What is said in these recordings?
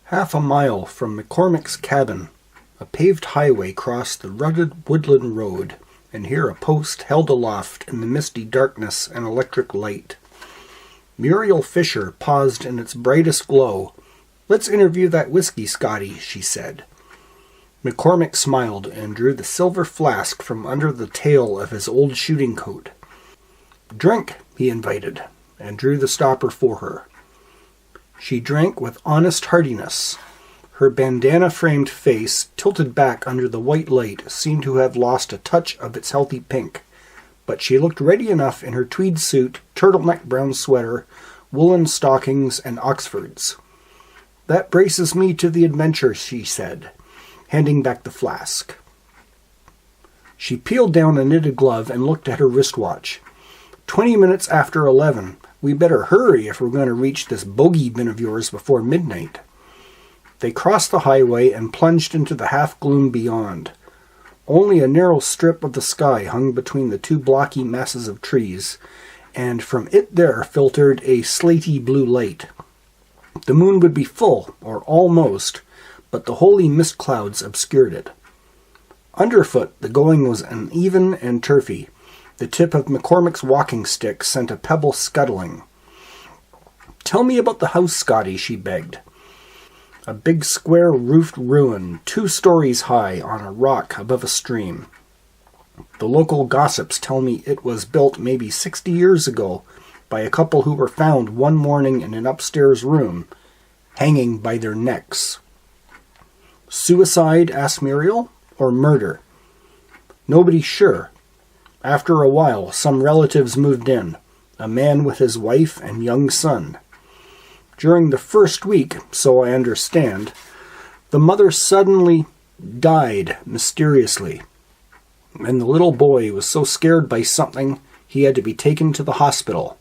Half a mile from McCormick's cabin, a paved highway crossed the rugged woodland road, and here a post held aloft in the misty darkness an electric light. Muriel Fisher paused in its brightest glow. "Let's interview that whiskey, Scotty," she said. McCormick smiled and drew the silver flask from under the tail of his old shooting coat. "Drink," he invited, and drew the stopper for her. She drank with honest heartiness. Her bandana-framed face, tilted back under the white light, seemed to have lost a touch of its healthy pink, but she looked ready enough in her tweed suit, turtleneck brown sweater, woolen stockings, and Oxfords. "That braces me to the adventure," she said, handing back the flask. She peeled down a knitted glove and looked at her wristwatch. 20 minutes after 11. We better hurry if we're going to reach this bogey bin of yours before midnight. They crossed the highway and plunged into the half-gloom beyond. Only a narrow strip of the sky hung between the two blocky masses of trees, and from it there filtered a slaty blue light. The moon would be full, or almost, but the holy mist clouds obscured it. Underfoot, the going was uneven and turfy. The tip of McCormick's walking stick sent a pebble scuttling. "Tell me about the house, Scotty," she begged. A big square-roofed ruin, 2 stories high, on a rock above a stream. The local gossips tell me it was built maybe 60 years ago by a couple who were found one morning in an upstairs room, hanging by their necks. "Suicide?" asked Muriel. "Or murder?" "Nobody's sure. After a while, some relatives moved in, a man with his wife and young son. During the first week, so I understand, the mother suddenly died mysteriously, and the little boy was so scared by something he had to be taken to the hospital.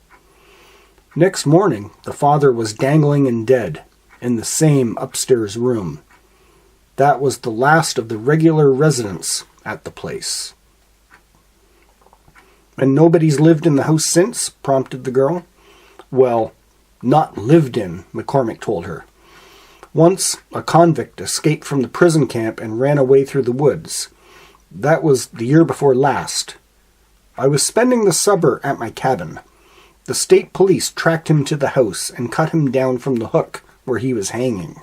Next morning, the father was dangling and dead, in the same upstairs room. That was the last of the regular residents at the place." "And nobody's lived in the house since?" prompted the girl. "Well, not lived in," McCormick told her. "Once, a convict escaped from the prison camp and ran away through the woods. That was the year before last. I was spending the summer at my cabin. The state police tracked him to the house and cut him down from the hook where he was hanging."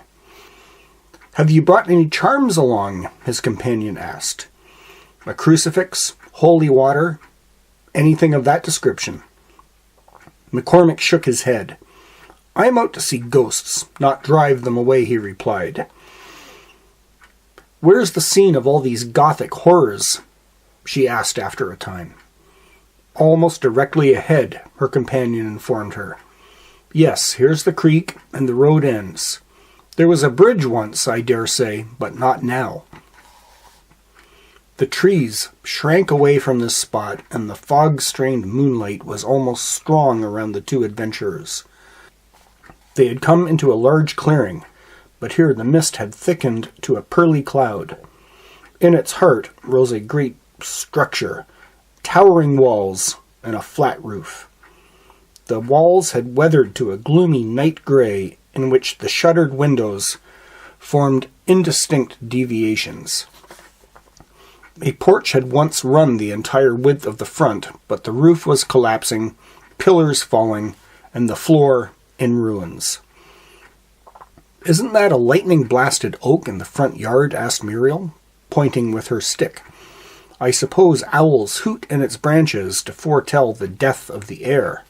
"Have you brought any charms along?" his companion asked. "A crucifix, holy water, anything of that description?" McCormick shook his head. "I'm out to see ghosts, not drive them away," he replied. "Where's the scene of all these Gothic horrors?" she asked after a time. "Almost directly ahead," her companion informed her. "Yes, here's the creek, and the road ends. There was a bridge once, I dare say, but not now." The trees shrank away from this spot, and the fog-strained moonlight was almost strong around the two adventurers. They had come into a large clearing, but here the mist had thickened to a pearly cloud. In its heart rose a great structure, towering walls and a flat roof. The walls had weathered to a gloomy night grey in which the shuttered windows formed indistinct deviations. A porch had once run the entire width of the front, but the roof was collapsing, pillars falling, and the floor in ruins. "Isn't that a lightning-blasted oak in the front yard?" asked Muriel, pointing with her stick. "I suppose owls hoot in its branches to foretell the death of the heir."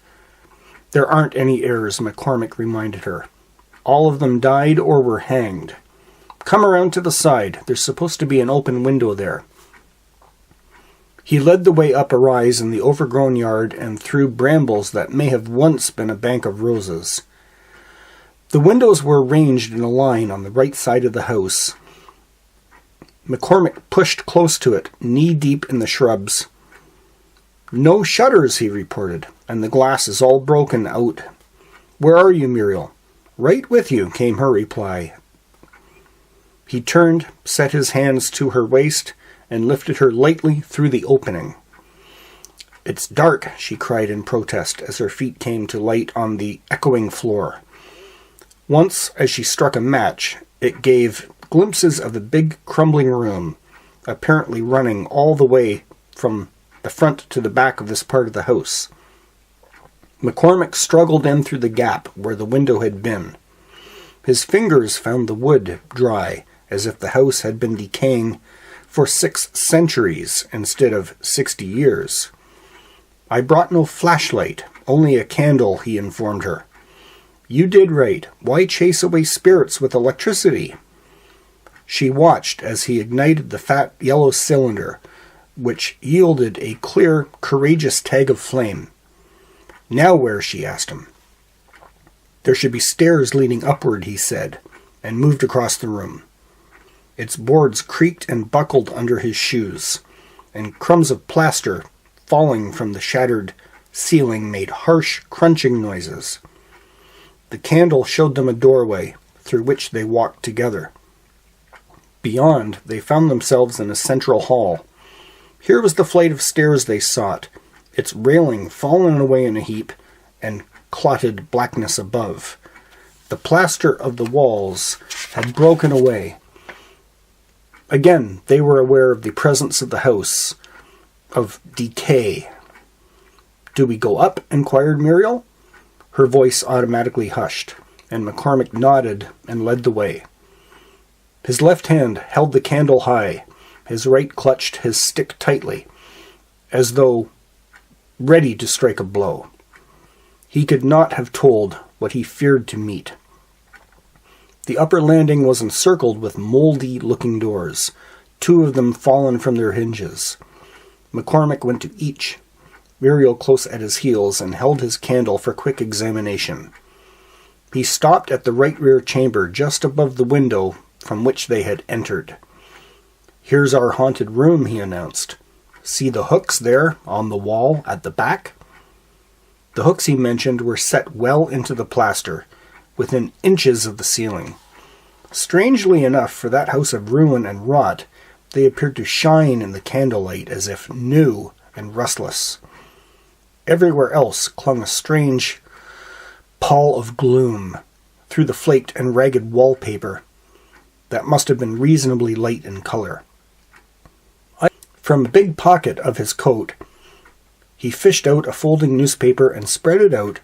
"There aren't any heirs," McCormick reminded her. "All of them died or were hanged. Come around to the side. There's supposed to be an open window there." He led the way up a rise in the overgrown yard and through brambles that may have once been a bank of roses. The windows were arranged in a line on the right side of the house. McCormick pushed close to it, knee-deep in the shrubs. "No shutters," he reported, "and the glass is all broken out." "Where are you, Muriel?" "Right with you," came her reply. He turned, set his hands to her waist, and lifted her lightly through the opening. "It's dark," she cried in protest as her feet came to light on the echoing floor. Once, as she struck a match, it gave glimpses of the big crumbling room, apparently running all the way from the front to the back of this part of the house. McCormick struggled in through the gap where the window had been. His fingers found the wood dry, as if the house had been decaying for 6 centuries instead of 60 years. "I brought no flashlight, only a candle," he informed her. "You did right. Why chase away spirits with electricity?" She watched as he ignited the fat yellow cylinder, which yielded a clear, courageous tag of flame. "Now where?" she asked him. "There should be stairs leading upward," he said, and moved across the room. Its boards creaked and buckled under his shoes, and crumbs of plaster falling from the shattered ceiling made harsh, crunching noises. The candle showed them a doorway, through which they walked together. Beyond, they found themselves in a central hall. Here was the flight of stairs they sought, its railing fallen away in a heap, and clotted blackness above. The plaster of the walls had broken away. Again, they were aware of the presence of the house, of decay. "Do we go up?" inquired Muriel. Her voice automatically hushed, and McCormick nodded and led the way. His left hand held the candle high. His right clutched his stick tightly, as though ready to strike a blow. He could not have told what he feared to meet. The upper landing was encircled with mouldy-looking doors, 2 of them fallen from their hinges. McCormick went to each, Muriel close at his heels, and held his candle for quick examination. He stopped at the right rear chamber just above the window from which they had entered. "Here's our haunted room," he announced. "See the hooks there on the wall at the back?" The hooks he mentioned were set well into the plaster, within inches of the ceiling. Strangely enough, for that house of ruin and rot, they appeared to shine in the candlelight as if new and rustless. Everywhere else clung a strange pall of gloom through the flaked and ragged wallpaper that must have been reasonably light in color. From a big pocket of his coat, he fished out a folding newspaper and spread it out,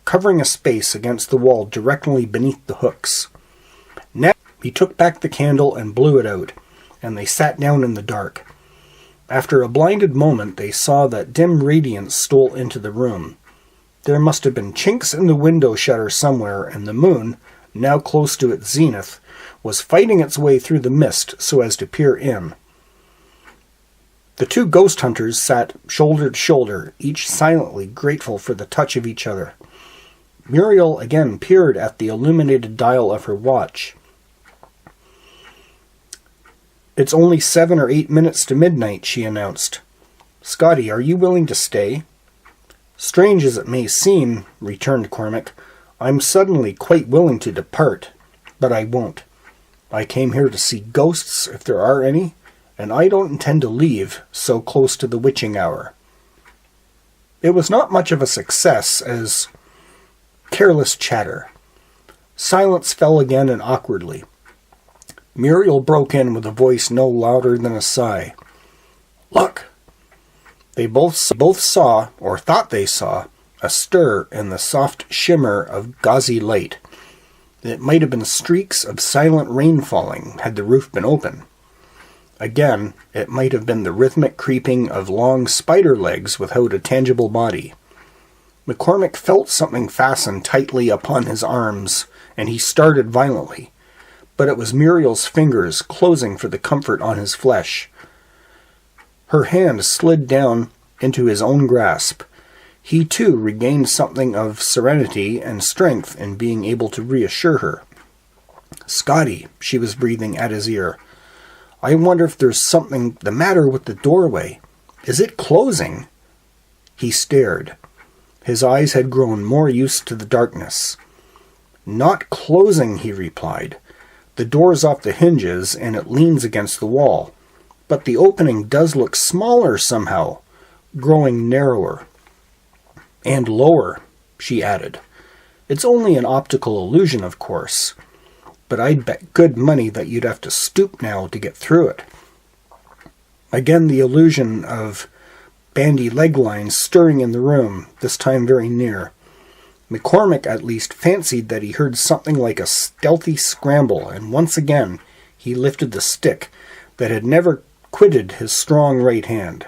covering a space against the wall directly beneath the hooks. Now he took back the candle and blew it out, and they sat down in the dark. After a blinded moment, they saw that dim radiance stole into the room. There must have been chinks in the window shutter somewhere, and the moon, now close to its zenith, was fighting its way through the mist so as to peer in. The 2 ghost hunters sat shoulder to shoulder, each silently grateful for the touch of each other. Muriel again peered at the illuminated dial of her watch. "It's only 7 or 8 minutes to midnight," she announced. "Scotty, are you willing to stay?" "Strange as it may seem," returned Cormac, "I'm suddenly quite willing to depart, but I won't. I came here to see ghosts, if there are any, and I don't intend to leave so close to the witching hour." It was not much of a success as careless chatter. Silence fell again and awkwardly. Muriel broke in with a voice no louder than a sigh. "Look!" They both saw, or thought they saw, a stir in the soft shimmer of gauzy light. It might have been streaks of silent rain falling, had the roof been open. Again, it might have been the rhythmic creeping of long spider legs without a tangible body. McCormick felt something fasten tightly upon his arms, and he started violently. But it was Muriel's fingers closing for the comfort on his flesh. Her hand slid down into his own grasp. He too regained something of serenity and strength in being able to reassure her. "Scotty," she was breathing at his ear, "I wonder if there's something the matter with the doorway. Is it closing?" He stared. His eyes had grown more used to the darkness. "Not closing," he replied. "The door's off the hinges, and it leans against the wall. But the opening does look smaller somehow, growing narrower." "And lower," she added. It's only an optical illusion, of course, but I'd bet good money that you'd have to stoop now to get through it. Again the illusion of bandy leg lines stirring in the room, this time very near. McCormick at least fancied that he heard something like a stealthy scramble, and once again he lifted the stick that had never quitted his strong right hand.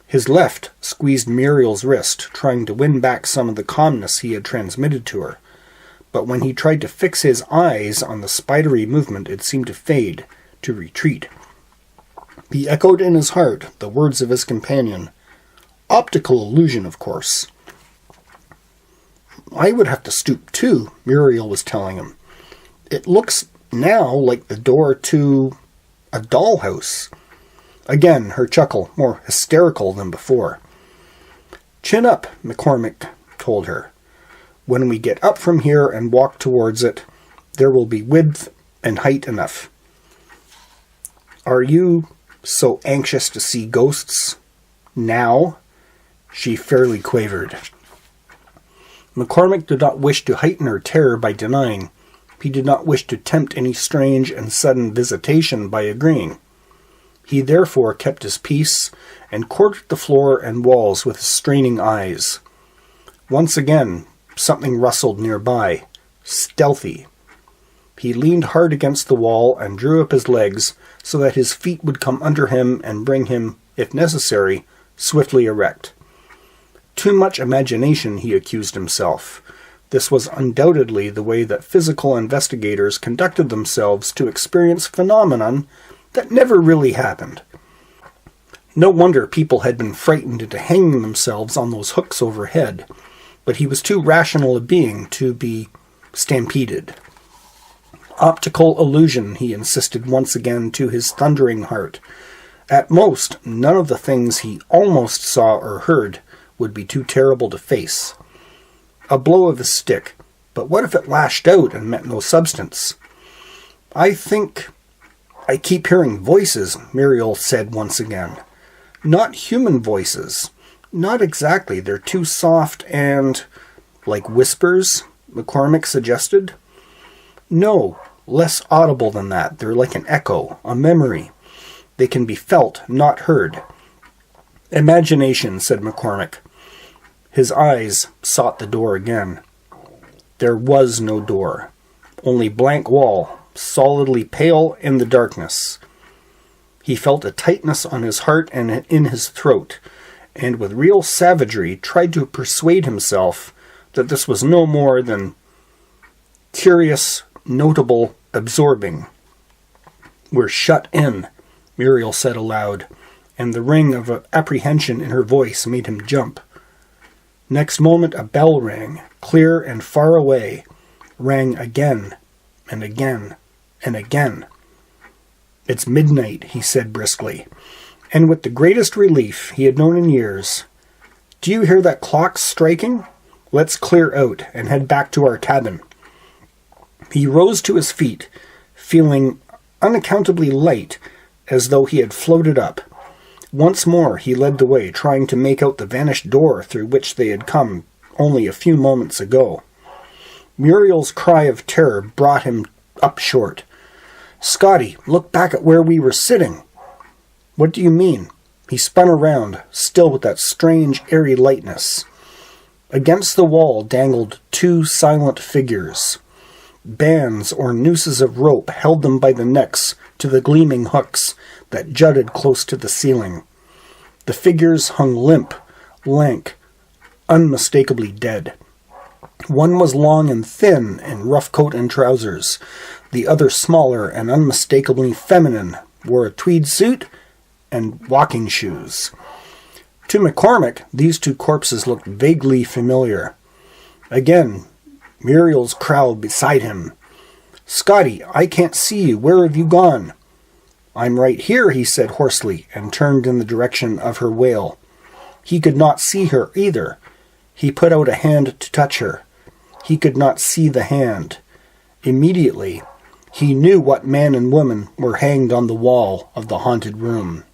His left squeezed Muriel's wrist, trying to win back some of the calmness he had transmitted to her. But when he tried to fix his eyes on the spidery movement, it seemed to fade, to retreat. He echoed in his heart the words of his companion. Optical illusion, of course. I would have to stoop too, Muriel was telling him. It looks now like the door to a dollhouse. Again, her chuckle, more hysterical than before. Chin up, McCormick told her. When we get up from here and walk towards it, there will be width and height enough. Are you so anxious to see ghosts now? She fairly quavered. McCormick did not wish to heighten her terror by denying. He did not wish to tempt any strange and sudden visitation by agreeing. He therefore kept his peace and courted the floor and walls with his straining eyes. Once again, something rustled nearby, stealthy. He leaned hard against the wall and drew up his legs so that his feet would come under him and bring him, if necessary, swiftly erect. Too much imagination, he accused himself. This was undoubtedly the way that physical investigators conducted themselves to experience phenomenon that never really happened. No wonder people had been frightened into hanging themselves on those hooks overhead, but he was too rational a being to be stampeded. Optical illusion, he insisted once again to his thundering heart. At most, none of the things he almost saw or heard would be too terrible to face. A blow of his stick, but what if it lashed out and meant no substance? I think I keep hearing voices, Muriel said once again. Not human voices. Not exactly. They're too soft and... like whispers, McCormick suggested. No, less audible than that. They're like an echo, a memory. They can be felt, not heard. Imagination, said McCormick. His eyes sought the door again. There was no door. Only blank wall, solidly pale in the darkness. He felt a tightness on his heart and in his throat, and with real savagery tried to persuade himself that this was no more than curious, notable, absorbing. We're shut in, Muriel said aloud, and the ring of apprehension in her voice made him jump. Next moment a bell rang, clear and far away, rang again and again and again. It's midnight, he said briskly, and with the greatest relief he had known in years. Do you hear that clock striking? Let's clear out and head back to our cabin. He rose to his feet, feeling unaccountably light, as though he had floated up. Once more he led the way, trying to make out the vanished door through which they had come only a few moments ago. Muriel's cry of terror brought him up short. Scotty, look back at where we were sitting. What do you mean? He spun around, still with that strange, airy lightness. Against the wall dangled two silent figures. Bands or nooses of rope held them by the necks to the gleaming hooks that jutted close to the ceiling. The figures hung limp, lank, unmistakably dead. One was long and thin in rough coat and trousers. The other, smaller and unmistakably feminine, wore a tweed suit and walking shoes. To McCormick, these two corpses looked vaguely familiar. Again, Muriel's crowd beside him. Scotty, I can't see you. Where have you gone? I'm right here, he said hoarsely, and turned in the direction of her wail. He could not see her either. He put out a hand to touch her. He could not see the hand. Immediately, he knew what man and woman were hanged on the wall of the haunted room.